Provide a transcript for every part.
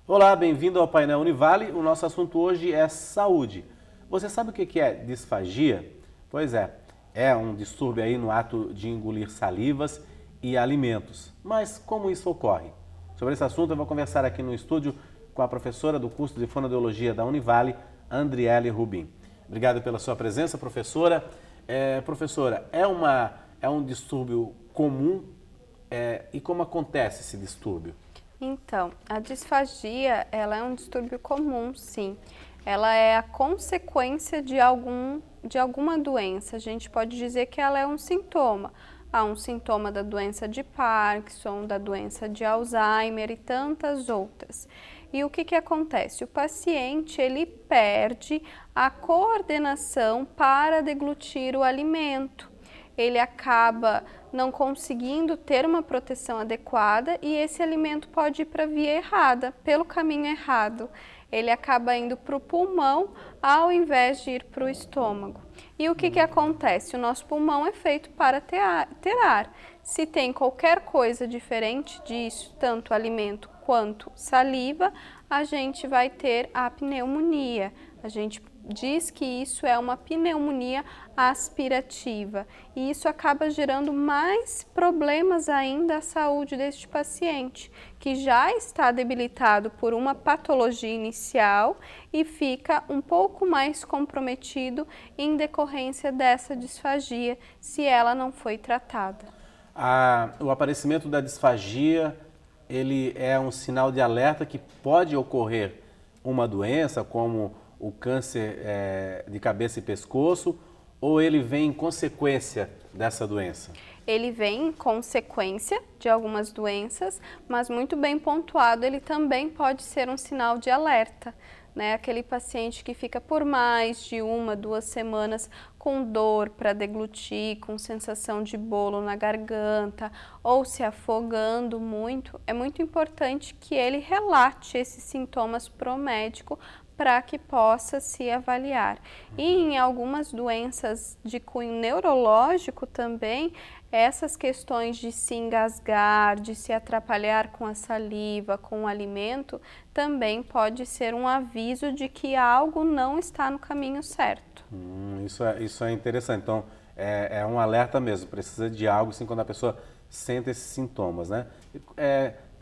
Olá, bem-vindo ao painel Univale. O nosso assunto hoje é saúde. Você sabe o que é disfagia? Pois é um distúrbio aí no ato de engolir salivas e alimentos. Mas como isso ocorre? Sobre esse assunto eu vou conversar aqui no estúdio com a professora do curso de fonoaudiologia da Univale, Andriele Rubin. Obrigado pela sua presença, professora. Professora, é um distúrbio comum e como acontece esse distúrbio? Então, a disfagia, ela é um distúrbio comum, sim. Ela é a consequência de alguma doença. A gente pode dizer que ela é um sintoma. Há um sintoma da doença de Parkinson, da doença de Alzheimer e tantas outras. E o que acontece? O paciente, ele perde a coordenação para deglutir o alimento. Ele acaba não conseguindo ter uma proteção adequada e esse alimento pode ir para a via errada, pelo caminho errado. Ele acaba indo para o pulmão ao invés de ir para o estômago. E o que acontece? O nosso pulmão é feito para ter ar. Se tem qualquer coisa diferente disso, tanto alimento quanto saliva, a gente vai ter a pneumonia. A gente diz que isso é uma pneumonia aspirativa e isso acaba gerando mais problemas ainda à saúde deste paciente, que já está debilitado por uma patologia inicial e fica um pouco mais comprometido em decorrência dessa disfagia, se ela não foi tratada. O aparecimento da disfagia, ele é um sinal de alerta que pode ocorrer uma doença, como o câncer de cabeça e pescoço, ou ele vem em consequência dessa doença? Ele vem em consequência de algumas doenças, mas muito bem pontuado, ele também pode ser um sinal de alerta, né? Aquele paciente que fica por mais de 1, 2 semanas com dor para deglutir, com sensação de bolo na garganta ou se afogando muito, é muito importante que ele relate esses sintomas para o médico para que possa se avaliar. E em algumas doenças de cunho neurológico também, essas questões de se engasgar, de se atrapalhar com a saliva, com o alimento, também pode ser um aviso de que algo não está no caminho certo. Isso é interessante. Então, é um alerta mesmo, precisa de algo assim quando a pessoa sente esses sintomas, né?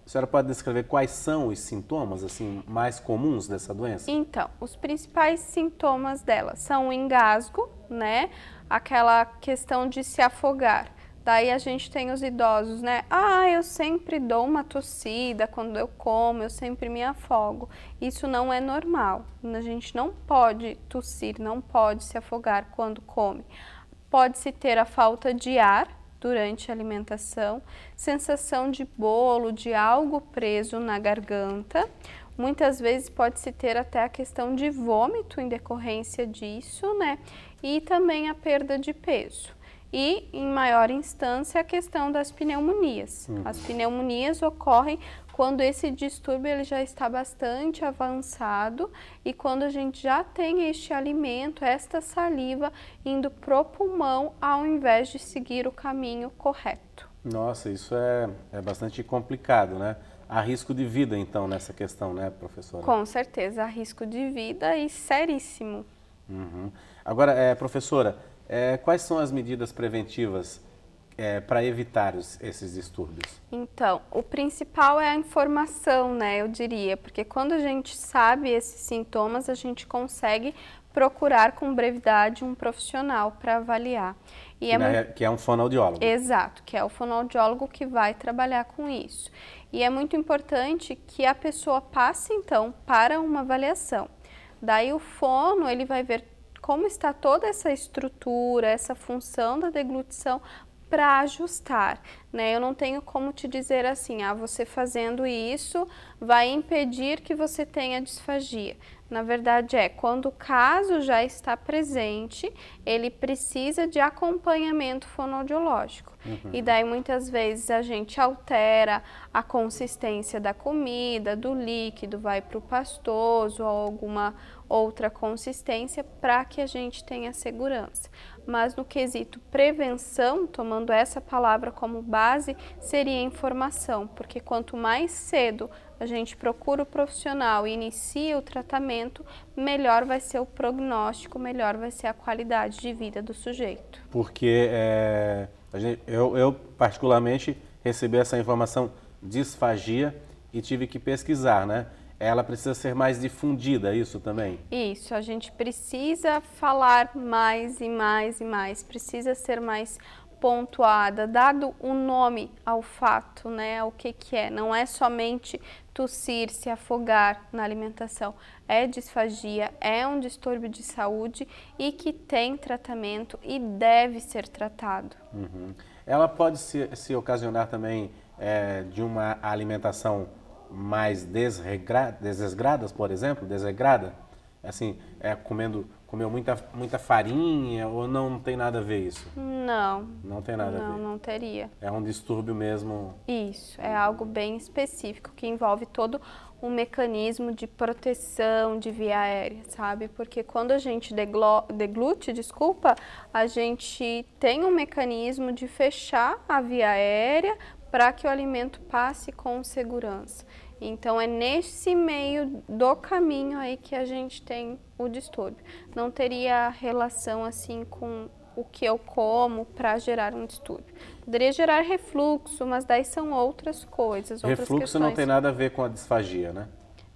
A senhora pode descrever quais são os sintomas assim mais comuns dessa doença? Então, os principais sintomas dela são o engasgo, né? Aquela questão de se afogar. Daí a gente tem os idosos, né? Eu sempre dou uma tossida quando eu como, eu sempre me afogo. Isso não é normal. A gente não pode tossir, não pode se afogar quando come. Pode-se ter a falta de ar durante a alimentação, sensação de bolo, de algo preso na garganta. Muitas vezes pode-se ter até a questão de vômito em decorrência disso, né? E também a perda de peso. E, em maior instância, a questão das pneumonias. As pneumonias ocorrem quando esse distúrbio ele já está bastante avançado e quando a gente já tem este alimento, esta saliva, indo pro pulmão ao invés de seguir o caminho correto. Nossa, isso é bastante complicado, né? Há risco de vida, então, nessa questão, né, professora? Com certeza, há risco de vida e seríssimo. Agora, professora, quais são as medidas preventivas para evitar esses distúrbios? Então, o principal é a informação, né, eu diria, porque quando a gente sabe esses sintomas, a gente consegue procurar com brevidade um profissional para avaliar. Que é um fonoaudiólogo. Exato, que é o fonoaudiólogo que vai trabalhar com isso. E é muito importante que a pessoa passe, então, para uma avaliação. Daí o fono, ele vai ver como está toda essa estrutura, essa função da deglutição para ajustar, né? Eu não tenho como te dizer assim, você fazendo isso vai impedir que você tenha disfagia. Na verdade quando o caso já está presente, ele precisa de acompanhamento fonoaudiológico. E daí muitas vezes a gente altera a consistência da comida, do líquido, vai para o pastoso ou alguma outra consistência para que a gente tenha segurança. mas no quesito prevenção, tomando essa palavra como base, seria informação, porque quanto mais cedo a gente procura o profissional e inicia o tratamento, melhor vai ser o prognóstico, melhor vai ser a qualidade de vida do sujeito. Porque eu particularmente recebi essa informação disfagia e tive que pesquisar, né? Ela precisa ser mais difundida, isso também? Isso, a gente precisa falar mais e mais e mais, precisa ser mais pontuada, dado o nome ao fato, né, o que é, não é somente tossir, se afogar na alimentação, é disfagia, é um distúrbio de saúde e que tem tratamento e deve ser tratado. Uhum. Ela pode se ocasionar também de uma alimentação mais desregrada, por exemplo, desregrada? Assim, comeu muita farinha ou não tem nada a ver isso? Não. Não tem nada a ver? Não teria. É um distúrbio mesmo? Isso, é algo bem específico que envolve todo um mecanismo de proteção de via aérea, sabe? Porque quando a gente deglute, a gente tem um mecanismo de fechar a via aérea para que o alimento passe com segurança. Então, é nesse meio do caminho aí que a gente tem o distúrbio. Não teria relação assim com o que eu como para gerar um distúrbio. Poderia gerar refluxo, mas daí são outras coisas, outras refluxo questões. Não tem nada a ver com a disfagia, né?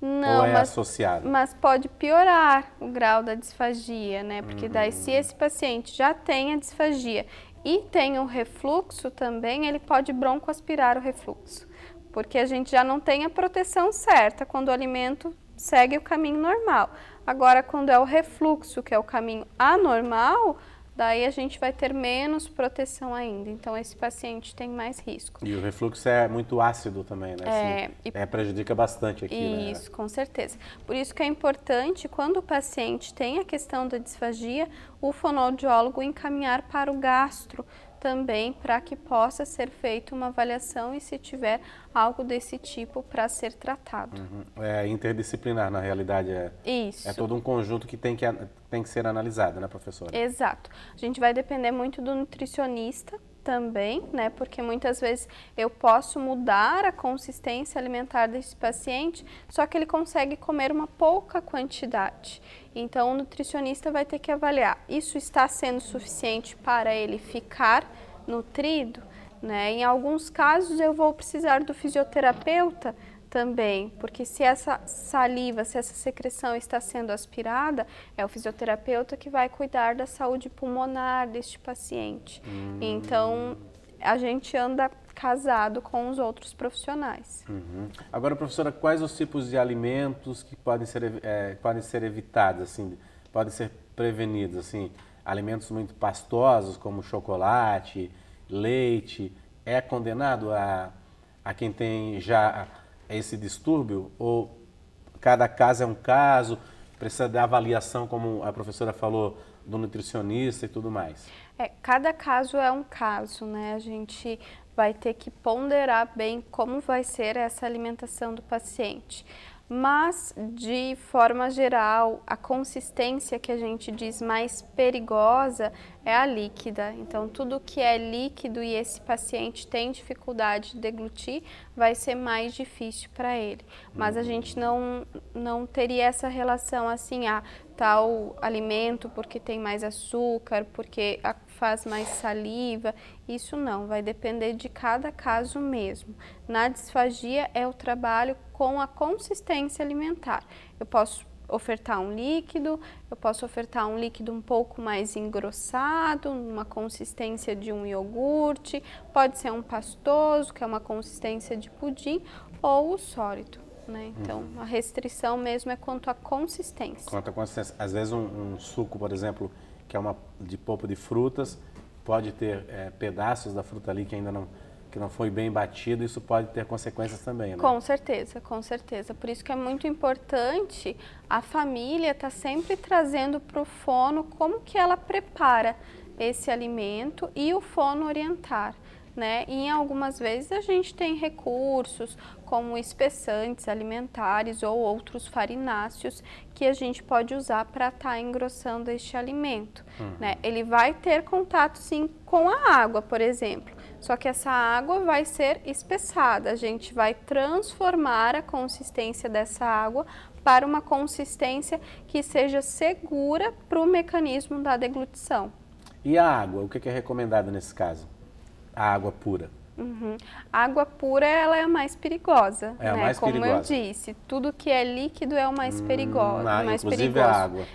Não, ou é associado? Mas pode piorar o grau da disfagia, né? Porque daí se esse paciente já tem a disfagia e tem o refluxo também, ele pode broncoaspirar o refluxo. Porque a gente já não tem a proteção certa quando o alimento segue o caminho normal. Agora, quando é o refluxo, que é o caminho anormal, daí a gente vai ter menos proteção ainda. Então, esse paciente tem mais risco. E o refluxo é muito ácido também, né? Prejudica bastante aqui, né? Isso, com certeza. Por isso que é importante, quando o paciente tem a questão da disfagia, o fonoaudiólogo encaminhar para o gastro também, para que possa ser feita uma avaliação e se tiver algo desse tipo para ser tratado. É interdisciplinar, na realidade. Isso. É todo um conjunto que tem que ser analisado, né, professora? Exato. A gente vai depender muito do nutricionista também, né? Porque muitas vezes eu posso mudar a consistência alimentar desse paciente, só que ele consegue comer uma pouca quantidade. Então, o nutricionista vai ter que avaliar, isso está sendo suficiente para ele ficar nutrido, né? Em alguns casos, eu vou precisar do fisioterapeuta também, porque se essa saliva, se essa secreção está sendo aspirada, é o fisioterapeuta que vai cuidar da saúde pulmonar deste paciente. Então, a gente anda casado com os outros profissionais. Agora, professora, quais os tipos de alimentos que podem ser evitados, assim, podem ser prevenidos, assim, alimentos muito pastosos como chocolate, leite, é condenado a quem tem já esse distúrbio, ou cada caso é um caso, precisa de avaliação, como a professora falou, do nutricionista e tudo mais? Cada caso é um caso, né? A gente vai ter que ponderar bem como vai ser essa alimentação do paciente. Mas, de forma geral, a consistência que a gente diz mais perigosa é a líquida. Então, tudo que é líquido e esse paciente tem dificuldade de deglutir, vai ser mais difícil para ele. Mas a gente não teria essa relação assim, tal alimento porque tem mais açúcar, porque faz mais saliva. Isso não, vai depender de cada caso mesmo. Na disfagia é o trabalho com a consistência alimentar. Eu posso ofertar um líquido, eu posso ofertar um líquido um pouco mais engrossado, uma consistência de um iogurte, pode ser um pastoso, que é uma consistência de pudim, ou o sólido, né? Então, a restrição mesmo é quanto à consistência. Quanto à consistência. Às vezes um suco, por exemplo, que é de polpa de frutas, pode ter pedaços da fruta ali que ainda não foi bem batido, isso pode ter consequências também, né? Com certeza, com certeza. Por isso que é muito importante a família estar sempre trazendo para o fono como que ela prepara esse alimento e o fono orientar, né? E em algumas vezes a gente tem recursos como espessantes alimentares ou outros farináceos que a gente pode usar para estar engrossando este alimento, né? Ele vai ter contato sim com a água, por exemplo, só que essa água vai ser espessada, a gente vai transformar a consistência dessa água para uma consistência que seja segura para o mecanismo da deglutição. E a água, o que é recomendado nesse caso? A água pura. A água pura ela é a mais perigosa, É a né? mais Como perigosa. eu disse, tudo que é líquido é o mais perigoso. Inclusive perigoso. a água.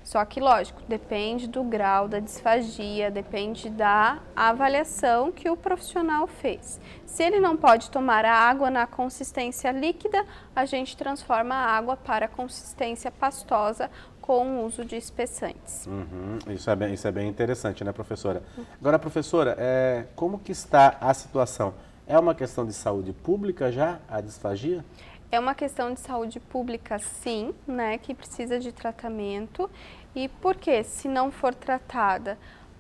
Só que lógico, depende do grau da disfagia, depende da avaliação que o profissional fez. Se ele não pode tomar a água na consistência líquida, a gente transforma a água para a consistência pastosa com o uso de espessantes. Isso é bem interessante, né, professora? Agora, professora, como que está a situação? É uma questão de saúde pública já, a disfagia? É uma questão de saúde pública, sim, né, que precisa de tratamento. E por quê? Se não for tratada?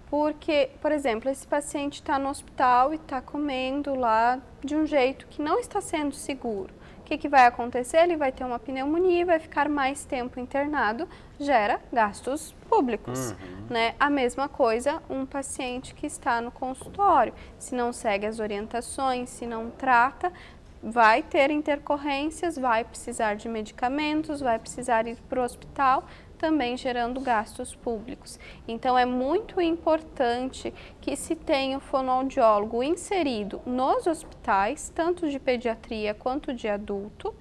Porque, por exemplo, esse paciente está no hospital e está comendo lá de um jeito que não está sendo seguro. O que vai acontecer? Ele vai ter uma pneumonia e vai ficar mais tempo internado, gera gastos públicos, né? A mesma coisa um paciente que está no consultório, se não segue as orientações, se não trata, vai ter intercorrências, vai precisar de medicamentos, vai precisar ir para o hospital, também gerando gastos públicos. Então, é muito importante que se tenha o fonoaudiólogo inserido nos hospitais, tanto de pediatria quanto de adulto,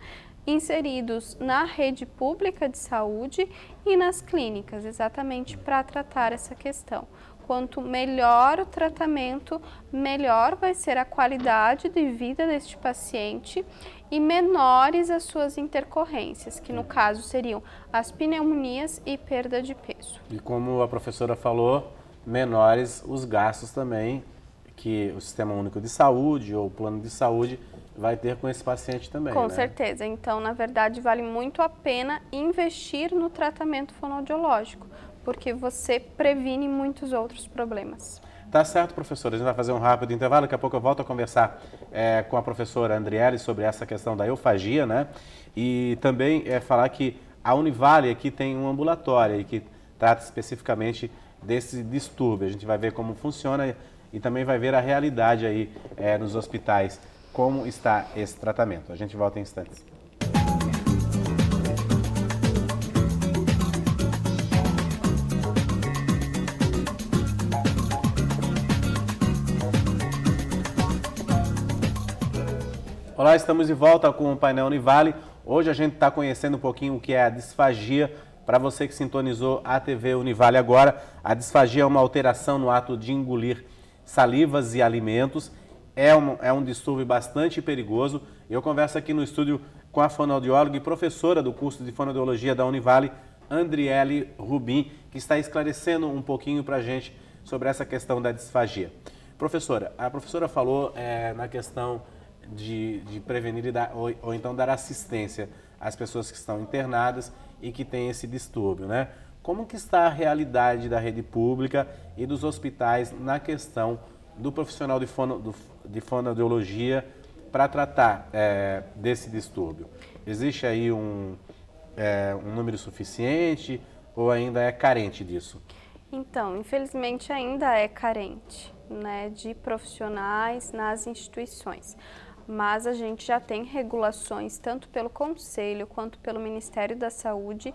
inseridos na rede pública de saúde e nas clínicas, exatamente para tratar essa questão. Quanto melhor o tratamento, melhor vai ser a qualidade de vida deste paciente e menores as suas intercorrências, que no caso seriam as pneumonias e perda de peso. E como a professora falou, menores os gastos também que o Sistema Único de Saúde ou o Plano de Saúde vai ter com esse paciente também, Com né? certeza. Então, na verdade, vale muito a pena investir no tratamento fonoaudiológico, porque você previne muitos outros problemas. Tá certo, professora. A gente vai fazer um rápido intervalo. Daqui a pouco eu volto a conversar com a professora Andriele sobre essa questão da eufagia, né? E também falar que a Univale aqui tem um ambulatório e que trata especificamente desse distúrbio. A gente vai ver como funciona e também vai ver a realidade aí nos hospitais, como está esse tratamento. A gente volta em instantes. Olá, estamos de volta com o painel Univale. Hoje a gente está conhecendo um pouquinho o que é a disfagia. Para você que sintonizou a TV Univale agora, a disfagia é uma alteração no ato de engolir salivas e alimentos. É um distúrbio bastante perigoso. Eu converso aqui no estúdio com a fonoaudióloga e professora do curso de fonoaudiologia da Univale, Andriele Rubin, que está esclarecendo um pouquinho para a gente sobre essa questão da disfagia. Professora, a professora falou na questão de prevenir ou então dar assistência às pessoas que estão internadas e que têm esse distúrbio, né? Como que está a realidade da rede pública e dos hospitais na questão do profissional de fonoaudiologia para tratar desse distúrbio? Existe aí um número suficiente ou ainda é carente disso? Então, infelizmente ainda é carente, né, de profissionais nas instituições. Mas a gente já tem regulações, tanto pelo Conselho quanto pelo Ministério da Saúde,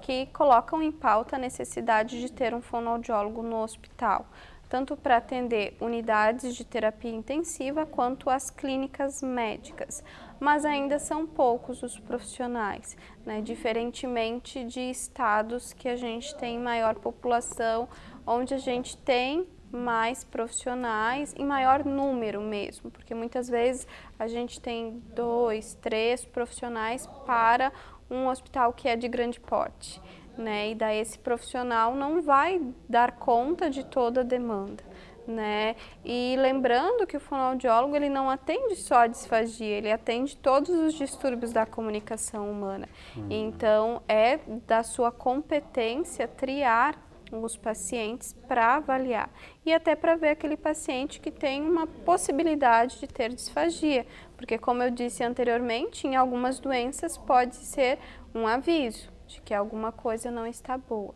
que colocam em pauta a necessidade de ter um fonoaudiólogo no hospital, tanto para atender unidades de terapia intensiva quanto as clínicas médicas. Mas ainda são poucos os profissionais, né? Diferentemente de estados que a gente tem maior população, onde a gente tem mais profissionais em maior número mesmo, porque muitas vezes a gente tem 2, 3 profissionais para um hospital que é de grande porte, né? E daí esse profissional não vai dar conta de toda a demanda, né? E lembrando que o fonoaudiólogo ele não atende só a disfagia, ele atende todos os distúrbios da comunicação humana. Então é da sua competência triar os pacientes para avaliar e até para ver aquele paciente que tem uma possibilidade de ter disfagia, porque como eu disse anteriormente, em algumas doenças pode ser um aviso de que alguma coisa não está boa,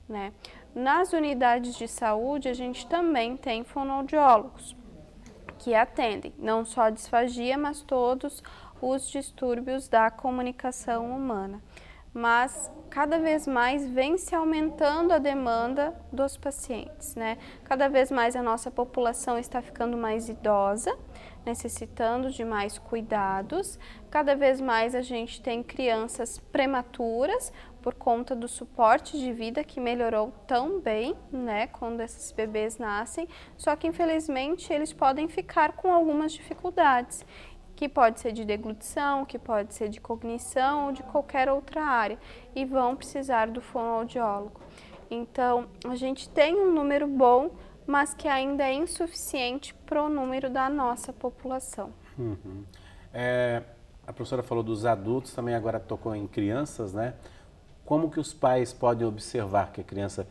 né? Nas unidades de saúde, a gente também tem fonoaudiólogos que atendem não só a disfagia, mas todos os distúrbios da comunicação humana. Mas cada vez mais vem se aumentando a demanda dos pacientes, né? Cada vez mais a nossa população está ficando mais idosa, necessitando de mais cuidados. Cada vez mais a gente tem crianças prematuras por conta do suporte de vida que melhorou tão bem, né, quando esses bebês nascem, só que infelizmente eles podem ficar com algumas dificuldades, que pode ser de deglutição, que pode ser de cognição ou de qualquer outra área, e vão precisar do fonoaudiólogo. Então, a gente tem um número bom, mas que ainda é insuficiente para o número da nossa população. A professora falou dos adultos, também agora tocou em crianças, né? Como que os pais podem observar que a criança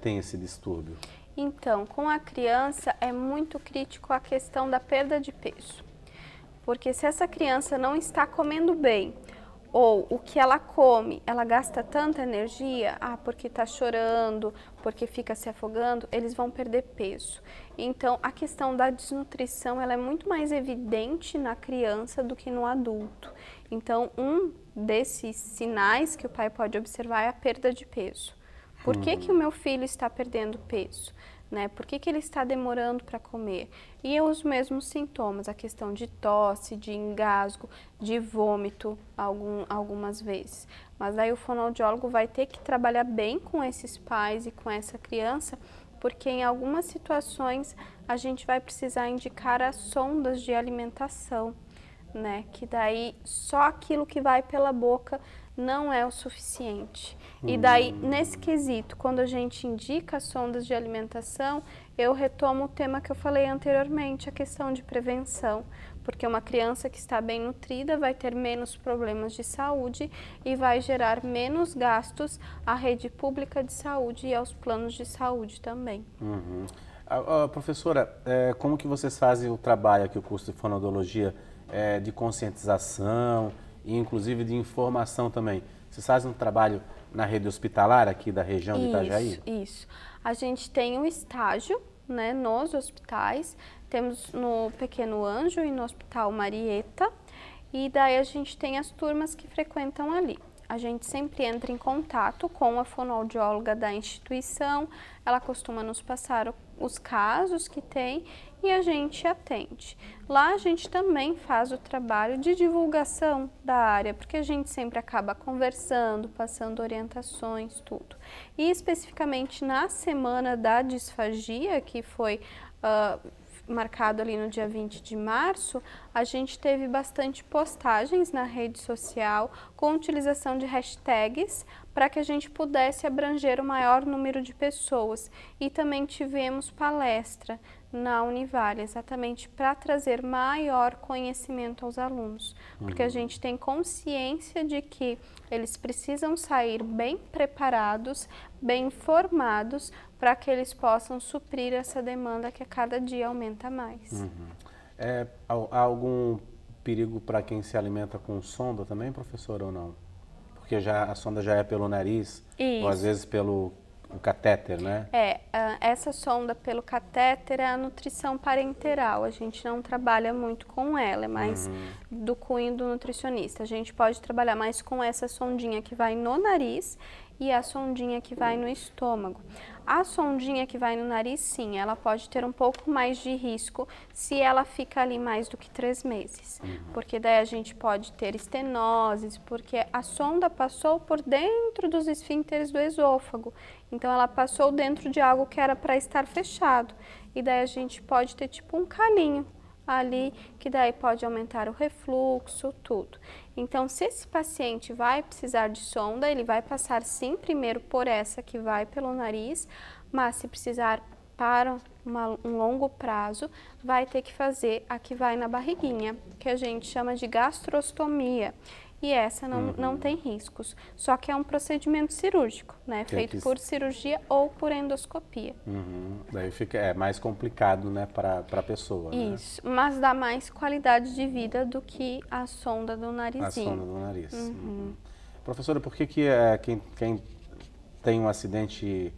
tem esse distúrbio? Então, com a criança é muito crítico a questão da perda de peso. Porque se essa criança não está comendo bem, ou o que ela come, ela gasta tanta energia, porque está chorando, porque fica se afogando, eles vão perder peso. Então, a questão da desnutrição, ela é muito mais evidente na criança do que no adulto. Então, um desses sinais que o pai pode observar é a perda de peso. Por que que o meu filho está perdendo peso? Né? Por que que ele está demorando para comer? E os mesmos sintomas, a questão de tosse, de engasgo, de vômito, algumas vezes. Mas aí o fonoaudiólogo vai ter que trabalhar bem com esses pais e com essa criança, porque em algumas situações a gente vai precisar indicar as sondas de alimentação, né? Que daí só aquilo que vai pela boca não é o suficiente. E daí, nesse quesito, quando a gente indica as sondas de alimentação, eu retomo o tema que eu falei anteriormente, a questão de prevenção, porque uma criança que está bem nutrida vai ter menos problemas de saúde e vai gerar menos gastos à rede pública de saúde e aos planos de saúde também. Professora, como que vocês fazem o trabalho aqui, o curso de fonoaudiologia, de conscientização e inclusive de informação também? Vocês fazem um trabalho na rede hospitalar aqui da região de Itajaí? Isso. A gente tem um estágio, né, nos hospitais, temos no Pequeno Anjo e no Hospital Marieta, e daí a gente tem as turmas que frequentam ali. A gente sempre entra em contato com a fonoaudióloga da instituição, ela costuma nos passar os casos que tem e a gente atende. Lá a gente também faz o trabalho de divulgação da área, porque a gente sempre acaba conversando, passando orientações, tudo. E especificamente na semana da disfagia, que foi marcado ali no dia 20 de março, a gente teve bastante postagens na rede social com utilização de hashtags para que a gente pudesse abranger o maior número de pessoas. E também tivemos palestra na Univale, exatamente para trazer maior conhecimento aos alunos, porque a gente tem consciência de que eles precisam sair bem preparados, bem informados, para que eles possam suprir essa demanda que a cada dia aumenta mais. Há algum perigo para quem se alimenta com sonda também, professora, ou não? Porque a sonda já é pelo nariz, Isso. ou às vezes pelo catéter, né? Essa sonda pelo catéter é a nutrição parenteral, a gente não trabalha muito com ela, é mais do cunho do nutricionista. A gente pode trabalhar mais com essa sondinha que vai no nariz e a sondinha que vai no estômago. A sondinha que vai no nariz, sim, ela pode ter um pouco mais de risco se ela fica ali mais do que 3 meses. Porque daí a gente pode ter estenoses, porque a sonda passou por dentro dos esfíncteres do esôfago. Então ela passou dentro de algo que era para estar fechado. E daí a gente pode ter tipo um calinho ali, que daí pode aumentar o refluxo, tudo. Então, se esse paciente vai precisar de sonda, ele vai passar sim primeiro por essa que vai pelo nariz, mas se precisar para um longo prazo, vai ter que fazer a que vai na barriguinha, que a gente chama de gastrostomia. e essa não tem riscos. Só que é um procedimento cirúrgico, né? Feito por cirurgia ou por endoscopia. Daí fica mais complicado, né, para a pessoa. Isso, né? Mas dá mais qualidade de vida do que a sonda do narizinho. A sonda do nariz. Professora, por que quem tem um acidente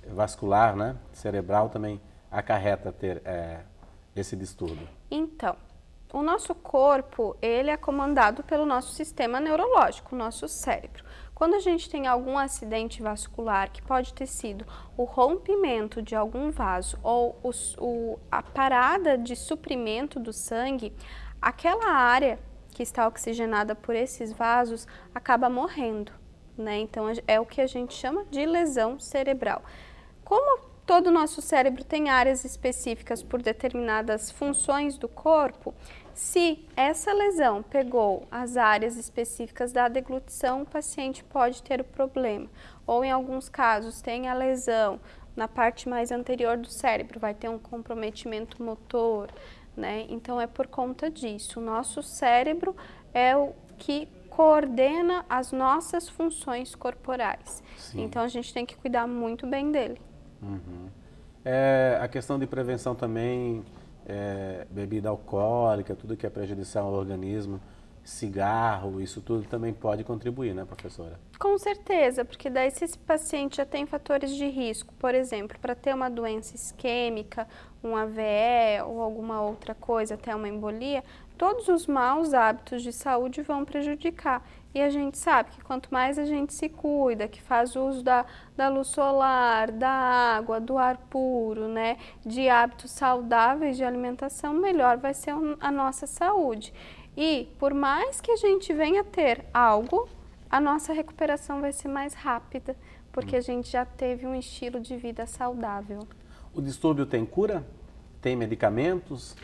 vascular, né, cerebral também acarreta ter esse distúrbio? Então, o nosso corpo, ele é comandado pelo nosso sistema neurológico, o nosso cérebro. Quando a gente tem algum acidente vascular, que pode ter sido o rompimento de algum vaso ou a parada de suprimento do sangue, aquela área que está oxigenada por esses vasos acaba morrendo, né? Então, é o que a gente chama de lesão cerebral. Como todo o nosso cérebro tem áreas específicas por determinadas funções do corpo, se essa lesão pegou as áreas específicas da deglutição, o paciente pode ter o problema. Ou em alguns casos tem a lesão na parte mais anterior do cérebro, vai ter um comprometimento motor, né? Então é por conta disso. O nosso cérebro é o que coordena as nossas funções corporais. Sim. Então a gente tem que cuidar muito bem dele. A questão de prevenção também, bebida alcoólica, tudo que é prejudicial ao organismo, cigarro, isso tudo também pode contribuir, né, professora? Com certeza, porque daí se esse paciente já tem fatores de risco, por exemplo, para ter uma doença isquêmica, um AVE ou alguma outra coisa, até uma embolia, todos os maus hábitos de saúde vão prejudicar. E a gente sabe que quanto mais a gente se cuida, que faz uso da luz solar, da água, do ar puro, né, de hábitos saudáveis de alimentação, melhor vai ser a nossa saúde. E por mais que a gente venha ter algo, a nossa recuperação vai ser mais rápida, porque a gente já teve um estilo de vida saudável. O distúrbio tem cura? Tem medicamentos?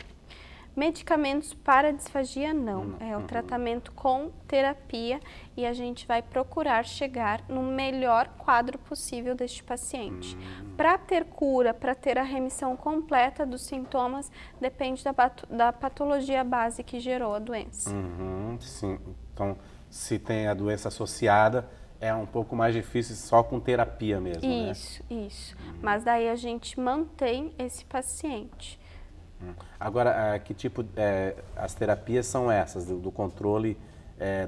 Medicamentos para disfagia não, é o tratamento com terapia e a gente vai procurar chegar no melhor quadro possível deste paciente. Para ter cura, para ter a remissão completa dos sintomas, depende da patologia base que gerou a doença. Sim, então se tem a doença associada, é um pouco mais difícil só com terapia mesmo, né? Isso. Mas daí a gente mantém esse paciente. Agora, que tipo, as terapias são essas, do controle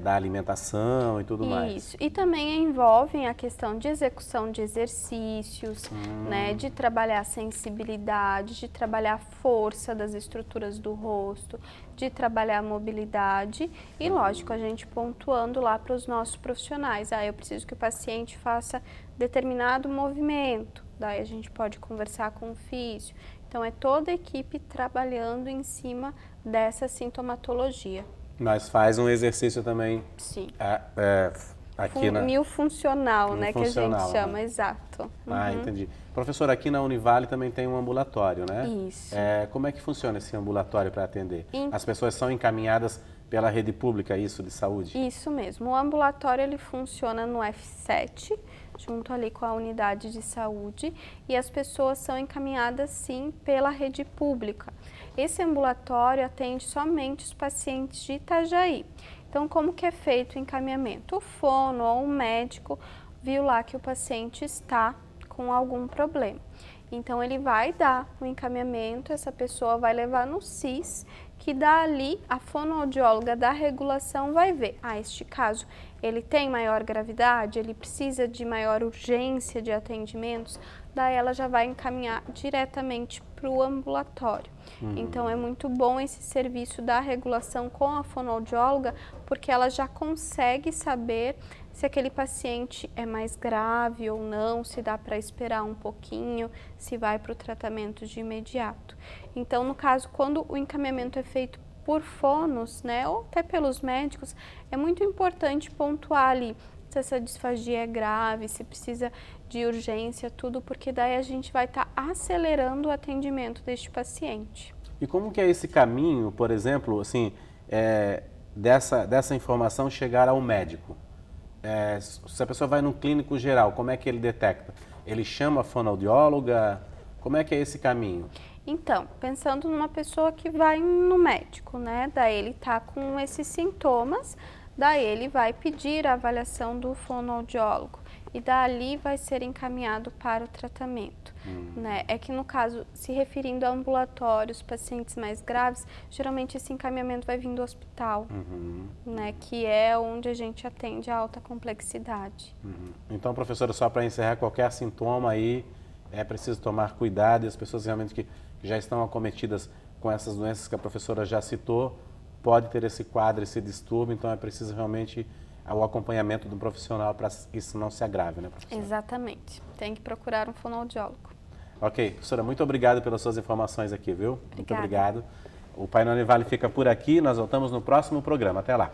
da alimentação e tudo mais? Isso, e também envolvem a questão de execução de exercícios, né, de trabalhar a sensibilidade, de trabalhar a força das estruturas do rosto, de trabalhar a mobilidade e, lógico, a gente pontuando lá para os nossos profissionais. Eu preciso que o paciente faça determinado movimento, daí a gente pode conversar com o físio. Então, é toda a equipe trabalhando em cima dessa sintomatologia. Mas faz um exercício também. Sim. Aqui Funcional, né, que a gente chama, né? Exato. Entendi. Professor, aqui na Univale também tem um ambulatório, né? Isso. Como é que funciona esse ambulatório para atender? As pessoas são encaminhadas pela rede pública, isso, de saúde? Isso mesmo. O ambulatório, ele funciona no F7, junto ali com a unidade de saúde, e as pessoas são encaminhadas, sim, pela rede pública. Esse ambulatório atende somente os pacientes de Itajaí. Então, como que é feito o encaminhamento? O fono ou o médico viu lá que o paciente está com algum problema. Então, ele vai dar o encaminhamento, essa pessoa vai levar no CIS, que dali a fonoaudióloga da regulação vai ver, este caso, ele tem maior gravidade, ele precisa de maior urgência de atendimentos, daí ela já vai encaminhar diretamente para o ambulatório. Então, é muito bom esse serviço da regulação com a fonoaudióloga, porque ela já consegue saber se aquele paciente é mais grave ou não, se dá para esperar um pouquinho, se vai para o tratamento de imediato. Então, no caso, quando o encaminhamento é feito por fonos, né, ou até pelos médicos, é muito importante pontuar ali se essa disfagia é grave, se precisa de urgência, tudo, porque daí a gente vai estar acelerando o atendimento deste paciente. E como que é esse caminho, por exemplo, assim, dessa informação chegar ao médico? Se a pessoa vai num clínico geral, como é que ele detecta? Ele chama a fonoaudióloga? Como é que é esse caminho? Então, pensando numa pessoa que vai no médico, né? Daí ele tá com esses sintomas, Daí ele vai pedir a avaliação do fonoaudiólogo e dali vai ser encaminhado para o tratamento. Né? É que no caso, se referindo a ambulatórios, pacientes mais graves, geralmente esse encaminhamento vai vir do hospital, né? Que é onde a gente atende a alta complexidade. Então, professora, só para encerrar, qualquer sintoma aí é preciso tomar cuidado e as pessoas realmente que já estão acometidas com essas doenças que a professora já citou, pode ter esse quadro, esse distúrbio, então é preciso realmente o acompanhamento de um profissional para que isso não se agrave, né, professora? Exatamente. Tem que procurar um fonoaudiólogo. Ok, professora, muito obrigado pelas suas informações aqui, viu? Obrigada. Muito obrigado. O Pai na Univale fica por aqui, nós voltamos no próximo programa. Até lá.